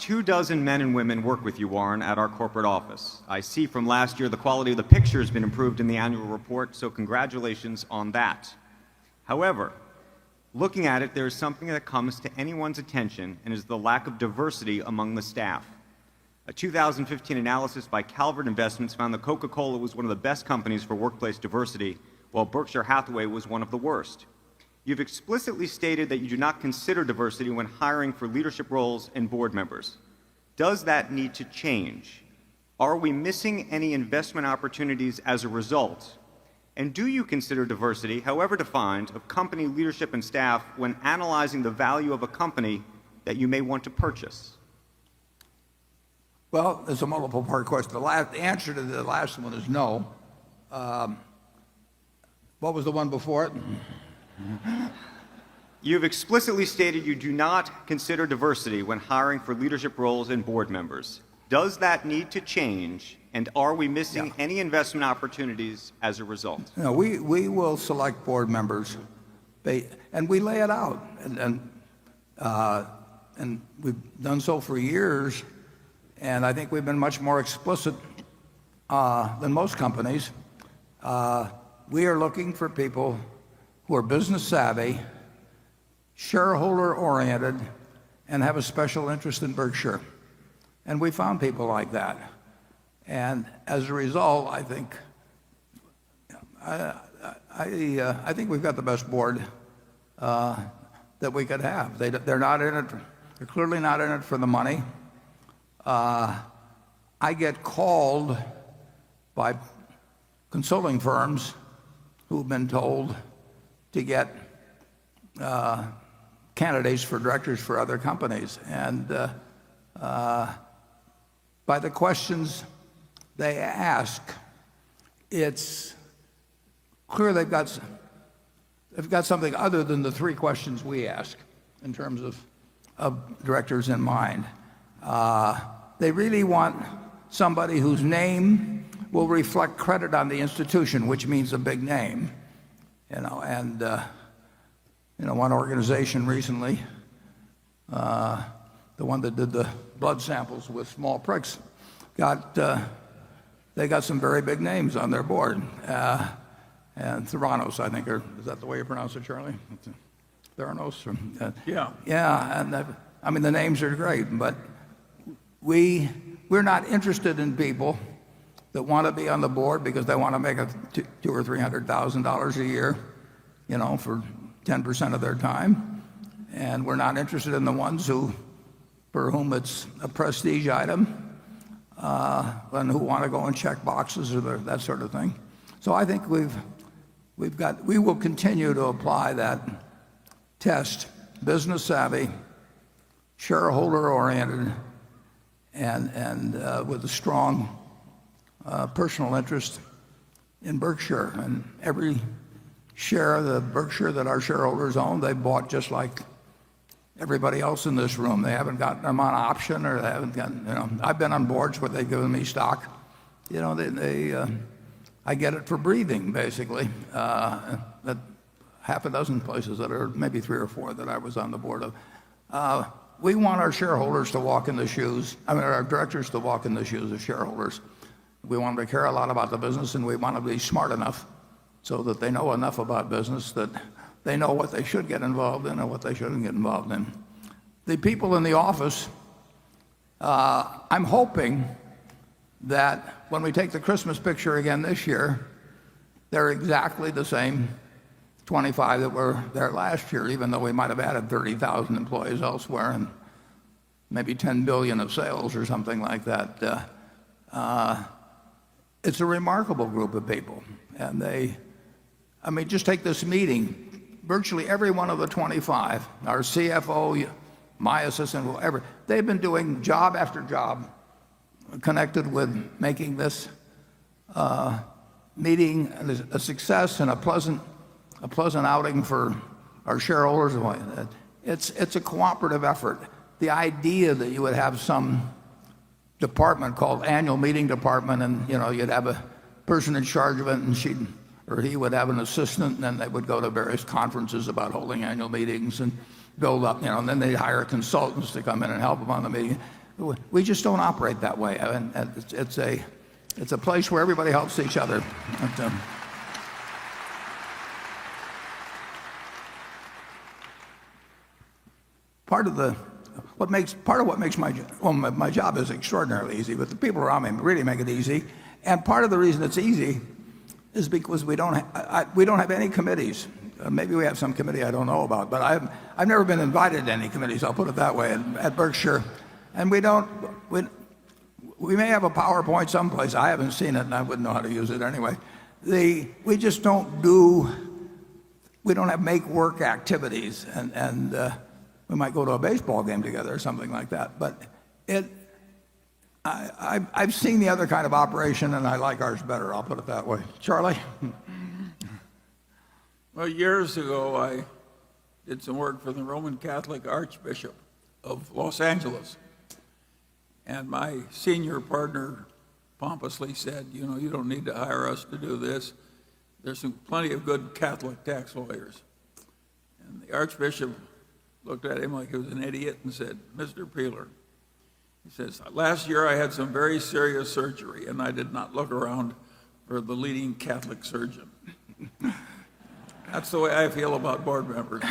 24 men and women work with you, Warren, at our corporate office. I see from last year the quality of the picture has been improved in the annual report, so congratulations on that. However, looking at it, there is something that comes to anyone's attention, and is the lack of diversity among the staff. A 2015 analysis by Calvert Investments found that Coca-Cola was one of the best companies for workplace diversity, while Berkshire Hathaway was one of the worst. You've explicitly stated that you do not consider diversity when hiring for leadership roles and board members. Does that need to change? Are we missing any investment opportunities as a result? And do you consider diversity, however defined, of company leadership and staff when analyzing the value of a company that you may want to purchase? Well, it's a multiple-part question. The answer to the last one is no. What was the one before it? You've explicitly stated you do not consider diversity when hiring for leadership roles and board members. Does that need to change, and are we missing any investment opportunities as a result? No, we will select board members, and we lay it out, and we've done so for years, and I think we've been much more explicit than most companies. We are looking for people who are business savvy, shareholder-oriented, and have a special interest in Berkshire. And we found people like that. And as a result, I think we've got the best board that we could have. They're not in it. They're clearly not in it for the money. I get called by consulting firms who've been told to get candidates for directors for other companies. And by the questions they ask, it's clear they've got something other than the three questions we ask in terms of directors in mind. They really want somebody whose name will reflect credit on the institution, which means a big name. One organization recently, the one that did the blood samples with small pricks, they got some very big names on their board. And Theranos, I think, is that the way you pronounce it, Charlie? Theranos? Yeah. Yeah, and I mean, the names are great, but we're not interested in people that want to be on the board because they want to make $200,000 or $300,000 a year, for 10% of their time. And we're not interested in the ones for whom it's a prestige item, and who want to go and check boxes or that sort of thing. So I think we will continue to apply that test: business savvy, shareholder oriented, and with a strong personal interest in Berkshire. And every share of the Berkshire that our shareholders own, they bought just like everybody else in this room. They haven't gotten them on option, or they haven't gotten, I've been on boards where they've given me stock. I get it for breathing, basically. At half a dozen places that are maybe 3 or 4 that I was on the board of. We want our shareholders to walk in the shoes, our directors to walk in the shoes of shareholders. We want them to care a lot about the business, and we want them to be smart enough so that they know enough about business that they know what they should get involved in and what they shouldn't get involved in. The people in the office, I'm hoping that when we take the Christmas picture again this year, they're exactly the same 25 that were there last year, even though we might have added 30,000 employees elsewhere and maybe 10 billion of sales or something like that. It's a remarkable group of people. And just take this meeting. Virtually every one of the 25, our CFO, my assistant, whoever, they've been doing job after job connected with making this meeting a success and a pleasant outing for our shareholders. It's a cooperative effort. The idea that you would have some department called annual meeting department, and you'd have a person in charge of it, and he would have an assistant, and then they would go to various conferences about holding annual meetings and build up, and then they'd hire consultants to come in and help them on the meeting. We just don't operate that way. And it's a place where everybody helps each other. Part of what makes my job is extraordinarily easy, but the people around me really make it easy. And part of the reason it's easy is because we don't have any committees. Maybe we have some committee I don't know about, but I've never been invited to any committees. I'll put it that way at Berkshire, and we may have a PowerPoint someplace. I haven't seen it, and I wouldn't know how to use it anyway. We just don't have make work activities, and we might go to a baseball game together or something like that. But I've seen the other kind of operation, and I like ours better. I'll put it that way. Charlie? Well, years ago, I did some work for the Roman Catholic Archbishop of Los Angeles. And my senior partner pompously said, you don't need to hire us to do this. There's plenty of good Catholic tax lawyers. And the Archbishop looked at him like he was an idiot and said, Mr. Peeler, he says, last year I had some very serious surgery and I did not look around for the leading Catholic surgeon. That's the way I feel about board members.